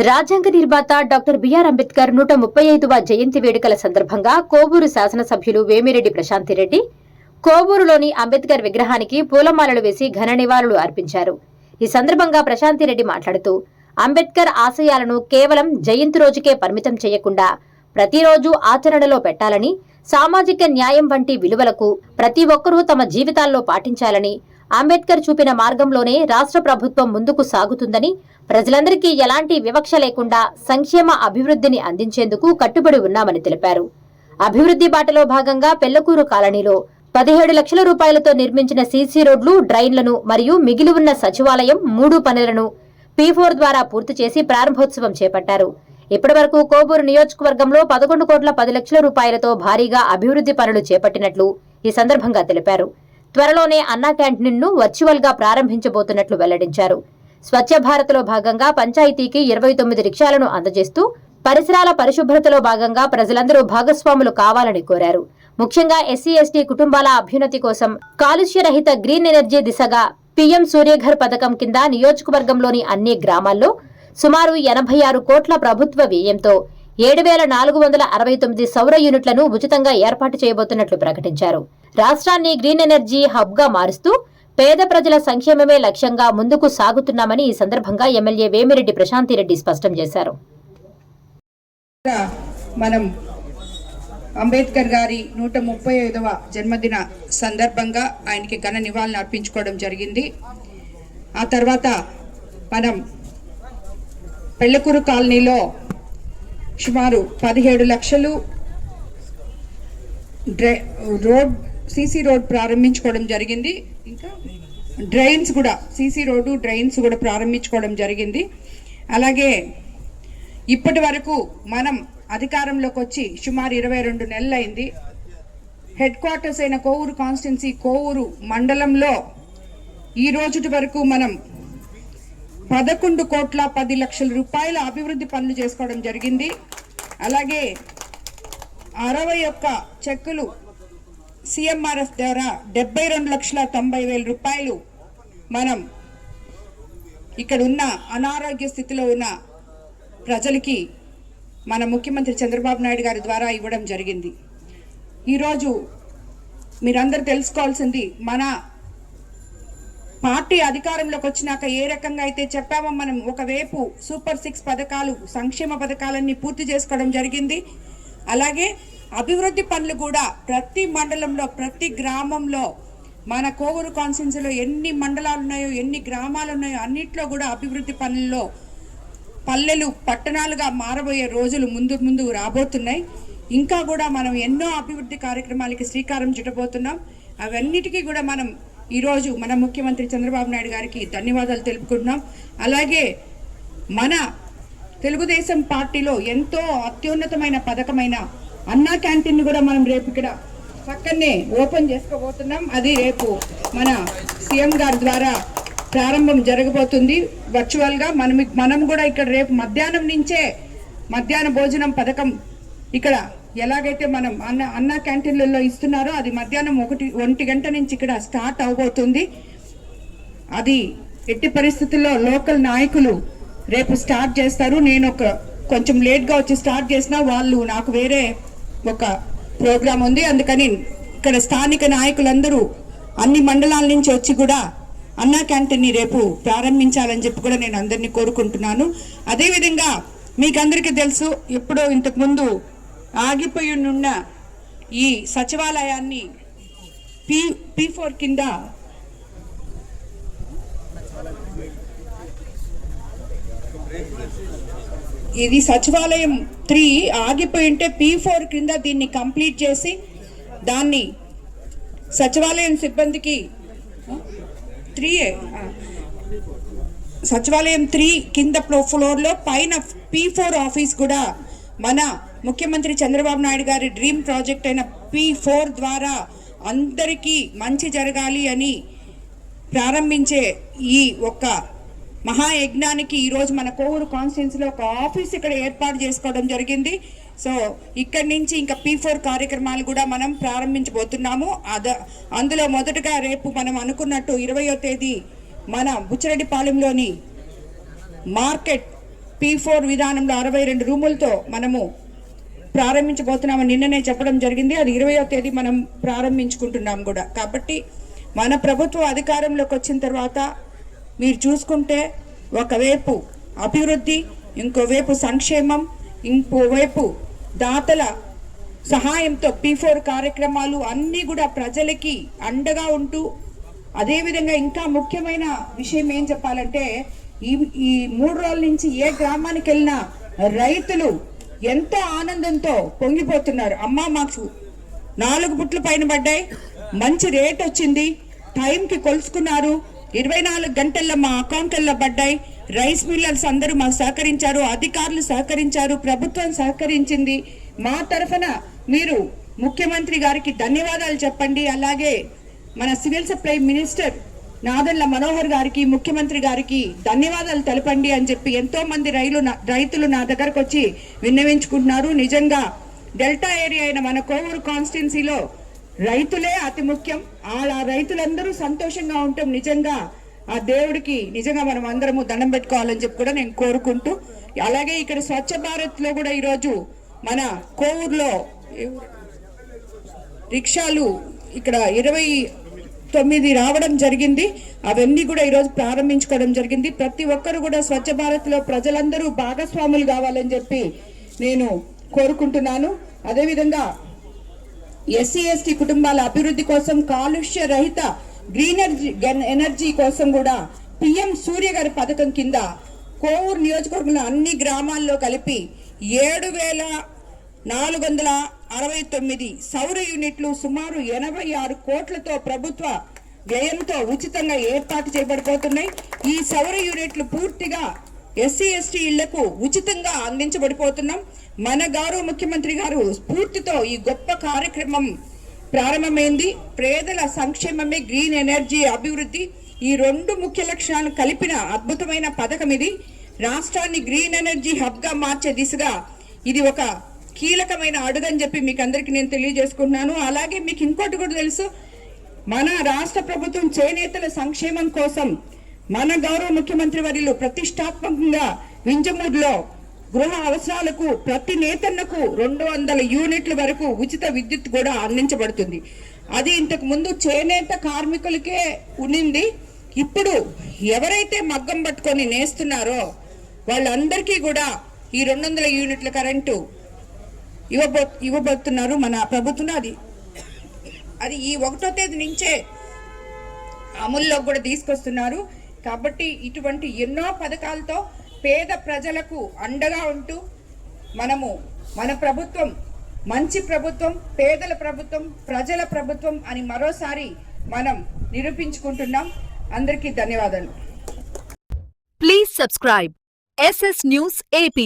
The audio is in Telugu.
రాజ్యాంగ నిర్మాత డాక్టర్ బిఆర్ అంబేద్కర్ 135వ జయంతి వేడుకల సందర్భంగా కోవూరు శాసనసభ్యులు వేమిరెడ్డి ప్రశాంతిరెడ్డి కోవూరులోని అంబేద్కర్ విగ్రహానికి పూలమాలలు వేసి ఘన నివాళులు అర్పించారు. ఈ సందర్భంగా ప్రశాంతిరెడ్డి మాట్లాడుతూ అంబేద్కర్ ఆశయాలను కేవలం జయంతి రోజుకే పరిమితం చేయకుండా ప్రతిరోజు ఆచరణలో పెట్టాలని, సామాజిక న్యాయం వంటి విలువలకు ప్రతి ఒక్కరూ తమ జీవితాల్లో పాటించాలని, అంబేద్కర్ చూపిన మార్గంలోనే రాష్ట్ర ప్రభుత్వం ముందుకు సాగుతుందని, ప్రజలందరికీ ఎలాంటి వివక్ష లేకుండా సంక్షేమ అభివృద్ధిని అందించేందుకు కట్టుబడి ఉన్నామని తెలిపారు. అభివృద్ధి బాటలో భాగంగా పెళ్లకూరు కాలనీలో 17 లక్షల రూపాయలతో నిర్మించిన సీసీ రోడ్లు, డ్రైన్లను మరియు మిగిలి ఉన్న సచివాలయం 3 పనులను P4 ద్వారా పూర్తి చేసి ప్రారంభోత్సవం చేపట్టారు. ఇప్పటి వరకు కోవూరు నియోజకవర్గంలో 11 కోట్ల 10 లక్షల రూపాయలతో భారీగా అభివృద్ధి పనులు చేపట్టినట్లు ఈ సందర్భంగా తెలిపారు. త్వరలోనే అన్నా క్యాంటీన్ ను వర్చువల్ గా ప్రారంభించబోతున్నట్లు వెల్లడించారు. స్వచ్ఛ భారత్ లో భాగంగా పంచాయతీకి 29 రిక్షాలను అందజేస్తూ పరిసరాల పరిశుభ్రతలో భాగంగా ప్రజలందరూ భాగస్వాములు కావాలని కోరారు. ముఖ్యంగా ఎస్సీ ఎస్టీ కుటుంబాల అభ్యున్నతి కోసం కాలుష్య రహిత గ్రీన్ ఎనర్జీ దిశగా పీఎం సూర్యఘర్ పథకం కింద నియోజకవర్గంలోని అన్ని గ్రామాల్లో సుమారు 86 కోట్ల ప్రభుత్వ వ్యయంతో 7,469 సౌర యూనిట్లను ఉచితంగా ఏర్పాటు చేయబోతున్నట్లు ప్రకటించారు. రాష్ట్రాన్ని గ్రీన్ ఎనర్జీ హబ్ గా మారుస్తూ పేద ప్రజల సంక్షేమమే లక్ష్యంగా ముందుకు సాగుతున్నామని ఈ సందర్భంగా ఎమ్మెల్యే వేమిరెడ్డి ప్రశాంతిరెడ్డి స్పష్టం చేశారు. మనం అంబేద్కర్ గారి 135వ జన్మదిన సందర్భంగా ఆయనకి ఘన నివాళులు అర్పించుకోవడం జరిగింది. ఆ తర్వాత మనం పెళ్లకూరు కాలనీలో సుమారు 17 లక్షలు సీసీ రోడ్ ప్రారంభించుకోవడం జరిగింది. ఇంకా డ్రైన్స్ కూడా సీసీ రోడ్డు, డ్రైన్స్ కూడా ప్రారంభించుకోవడం జరిగింది. అలాగే ఇప్పటి వరకు మనం అధికారంలోకి వచ్చి సుమారు 22 నెలలు అయింది. హెడ్ క్వార్టర్స్ అయిన కోవూరు కాన్స్టిట్యున్సీ కోవూరు మండలంలో ఈ రోజు వరకు మనం 11 కోట్ల 10 లక్షల రూపాయల అభివృద్ధి పనులు చేసుకోవడం జరిగింది. అలాగే 61 చెక్కులు సిఎంఆర్ఎఫ్ ద్వారా 72,90,000 రూపాయలు మనం ఇక్కడ ఉన్న అనారోగ్య స్థితిలో ఉన్న ప్రజలకి మన ముఖ్యమంత్రి చంద్రబాబు నాయుడు గారి ద్వారా ఇవ్వడం జరిగింది. ఈరోజు మీరందరూ తెలుసుకోవాల్సింది, మన పార్టీ అధికారంలోకి వచ్చినాక ఏ రకంగా అయితే చెప్పామో మనం ఒకవైపు సూపర్ 6 పథకాలు, సంక్షేమ పథకాలన్నీ పూర్తి చేసుకోవడం జరిగింది. అలాగే అభివృద్ధి పనులు కూడా ప్రతి మండలంలో, ప్రతి గ్రామంలో, మన కోవూరు కాన్స్టిట్యున్సీలో ఎన్ని మండలాలు ఉన్నాయో, ఎన్ని గ్రామాలు ఉన్నాయో అన్నిట్లో కూడా అభివృద్ధి పనుల్లో పల్లెలు పట్టణాలుగా మారబోయే రోజులు ముందు రాబోతున్నాయి. ఇంకా కూడా మనం ఎన్నో అభివృద్ధి కార్యక్రమాలకి శ్రీకారం చుట్టబోతున్నాం. అవన్నిటికీ కూడా మనం ఈరోజు మన ముఖ్యమంత్రి చంద్రబాబు నాయుడు గారికి ధన్యవాదాలు తెలుపుకుంటున్నాం. అలాగే మన తెలుగుదేశం పార్టీలో ఎంతో అత్యున్నతమైన పథకమైన అన్నా క్యాంటీన్ కూడా మనం రేపు ఇక్కడ పక్కనే ఓపెన్ చేసుకోబోతున్నాం. అది రేపు మన సీఎం గారి ద్వారా ప్రారంభం జరగబోతుంది వర్చువల్గా. మనం కూడా ఇక్కడ రేపు మధ్యాహ్నం నుంచే మధ్యాహ్న భోజనం పథకం ఇక్కడ ఎలాగైతే మనం అన్నా క్యాంటీన్లలో ఇస్తున్నారో అది మధ్యాహ్నం 1 గంట నుంచి ఇక్కడ స్టార్ట్ అవబోతుంది. అది ఎట్టి పరిస్థితుల్లో లోకల్ నాయకులు రేపు స్టార్ట్ చేస్తారు. నేను కొంచెం లేట్గా వచ్చి స్టార్ట్ చేసినా వాళ్ళు నాకు వేరే ఒక ప్రోగ్రాం ఉంది, అందుకని ఇక్కడ స్థానిక నాయకులందరూ అన్ని మండలాల నుంచి వచ్చి కూడా అన్నా క్యాంటీన్ని రేపు ప్రారంభించాలని చెప్పి కూడా నేను అందరినీ కోరుకుంటున్నాను. అదేవిధంగా మీకు అందరికీ తెలుసు, ఎప్పుడో ఇంతకుముందు ఆగిపోయి ఉన్న ఈ సచివాలయాన్ని P4 కింద ఇది సచివాలయం 3 ఆగిపోయి ఉంటే P4 కింద దీన్ని కంప్లీట్ చేసి దాన్ని సచివాలయం సిబ్బందికి సచివాలయం 3 కింద ఫ్లోర్లో పైన P4 ఆఫీస్ కూడా మన ముఖ్యమంత్రి చంద్రబాబు నాయుడు గారి డ్రీమ్ ప్రాజెక్ట్ అయిన P4 ద్వారా అందరికీ మంచి జరగాలి అని ప్రారంభించే ఈ ఒక్క మహాయజ్ఞానికి ఈరోజు మన కోవూరు కాన్స్టిట్యున్సీలో ఒక ఆఫీస్ ఇక్కడ ఏర్పాటు చేసుకోవడం జరిగింది. సో ఇక్కడి నుంచి ఇంకా P4 కార్యక్రమాలు కూడా మనం ప్రారంభించబోతున్నాము. అందులో మొదటగా రేపు మనం అనుకున్నట్టు 20వ తేదీ మన బుచ్చిరెడ్డిపాలెంలోని మార్కెట్ P4 విధానంలో 62 రూములతో మనము ప్రారంభించబోతున్నామని నిన్ననే చెప్పడం జరిగింది. అది 20వ తేదీ మనం ప్రారంభించుకుంటున్నాం కూడా. కాబట్టి మన ప్రభుత్వం అధికారంలోకి వచ్చిన తర్వాత మీరు చూసుకుంటే ఒకవైపు అభివృద్ధి, ఇంకోవైపు సంక్షేమం, ఇంకోవైపు దాతల సహాయంతో P4 కార్యక్రమాలు అన్నీ కూడా ప్రజలకి అండగా ఉంటూ, అదేవిధంగా ఇంకా ముఖ్యమైన విషయం ఏం చెప్పాలంటే ఈ 3 రోజుల నుంచి ఏ గ్రామానికి వెళ్ళినా రైతులు ఎంతో ఆనందంతో పొంగిపోతున్నారు. అమ్మా మాకు 4 బుట్లు పైన పడ్డాయి, మంచి రేట్ వచ్చింది, టైంకి కొలుసుకున్నారు, 24 గంటల్లో మా అకౌంట్లలో పడ్డాయి, రైస్ మిల్లర్స్ అందరూ మాకు సహకరించారు, అధికారులు సహకరించారు, ప్రభుత్వం సహకరించింది. మా తరఫున మీరు ముఖ్యమంత్రి గారికి ధన్యవాదాలు చెప్పండి. అలాగే మన civil supply minister Nadella Manohar గారికి, ముఖ్యమంత్రి గారికి ధన్యవాదాలు తెలపండి అని చెప్పి ఎంతో మంది రైతులు నా దగ్గరకు వచ్చి విన్నవించుకుంటున్నారు. నిజంగా డెల్టా ఏరియా అయిన మన కోవూరు కాన్స్టిట్యున్సీలో రైతులే అతి ముఖ్యం. ఆ రైతులందరూ సంతోషంగా ఉంటాం. నిజంగా ఆ దేవుడికి నిజంగా మనం అందరము దండం పెట్టుకోవాలని చెప్పి కూడా నేను కోరుకుంటూ, అలాగే ఇక్కడ స్వచ్ఛ భారత్ లో కూడా ఈరోజు మన కోవూరులో రిక్షాలు ఇక్కడ 29 రావడం జరిగింది. అవన్నీ కూడా ఈరోజు ప్రారంభించుకోవడం జరిగింది. ప్రతి ఒక్కరు కూడా స్వచ్ఛ భారత్ లో ప్రజలందరూ భాగస్వాములు కావాలని చెప్పి నేను కోరుకుంటున్నాను. అదేవిధంగా ఎస్సీ ఎస్టీ కుటుంబాల అభివృద్ధి కోసం, కాలుష్య రహిత గ్రీన్ ఎనర్జీ కోసం కూడా పిఎం సూర్య గారి పథకం కింద కోవూరు నియోజకవర్గంలో అన్ని గ్రామాల్లో కలిపి 7,469 సౌర యూనిట్లు సుమారు 86 కోట్లతో ప్రభుత్వ వ్యయంతో ఉచితంగా ఏర్పాటు చేయబడిపోతున్నాయి. ఈ సౌర యూనిట్లు పూర్తిగా ఎస్సీ ఎస్టీ ఇళ్లకు ఉచితంగా అందించబడిపోతున్నాం. మన గౌరవ ముఖ్యమంత్రి గారు స్ఫూర్తితో ఈ గొప్ప కార్యక్రమం ప్రారంభమైంది. పేదల సంక్షేమమే గ్రీన్ ఎనర్జీ అభివృద్ధి, ఈ 2 ముఖ్య లక్ష్యాలను కలిపిన అద్భుతమైన పథకం ఇది. రాష్ట్రాన్ని గ్రీన్ ఎనర్జీ హబ్ గా మార్చే దిశగా ఇది ఒక కీలకమైన అడుగని చెప్పి మీకు అందరికీ నేను తెలియజేసుకుంటున్నాను. అలాగే మీకు ఇంకోటి కూడా తెలుసు, మన రాష్ట్ర ప్రభుత్వం చేనేతల సంక్షేమం కోసం మన గౌరవ ముఖ్యమంత్రి వర్యులు ప్రతిష్టాత్మకంగా వింజమూరులో గృహ అవసరాలకు ప్రతి నేతన్నకు 200 యూనిట్ల వరకు ఉచిత విద్యుత్ కూడా అందించబడుతుంది. అది ఇంతకు ముందు చేనేత కార్మికులకే ఉన్నింది. ఇప్పుడు ఎవరైతే మగ్గం పట్టుకొని నేస్తున్నారో వాళ్ళందరికీ కూడా ఈ 200 యూనిట్ల కరెంటు ఇవ్వబోతున్నారు మన ప్రభుత్వం. అది ఈ 1వ తేదీ నుంచే అమల్లో కూడా తీసుకొస్తున్నారు. కాబట్టి ఇటువంటి ఎన్నో పథకాలతో పేద ప్రజలకు అండగా ఉంటూ మన ప్రభుత్వం మంచి ప్రభుత్వం, పేదల ప్రభుత్వం, ప్రజల ప్రభుత్వం అని మరోసారి మనం నిరూపించుకుంటున్నాం. అందరికీ ధన్యవాదాలు. Please subscribe SS News AP.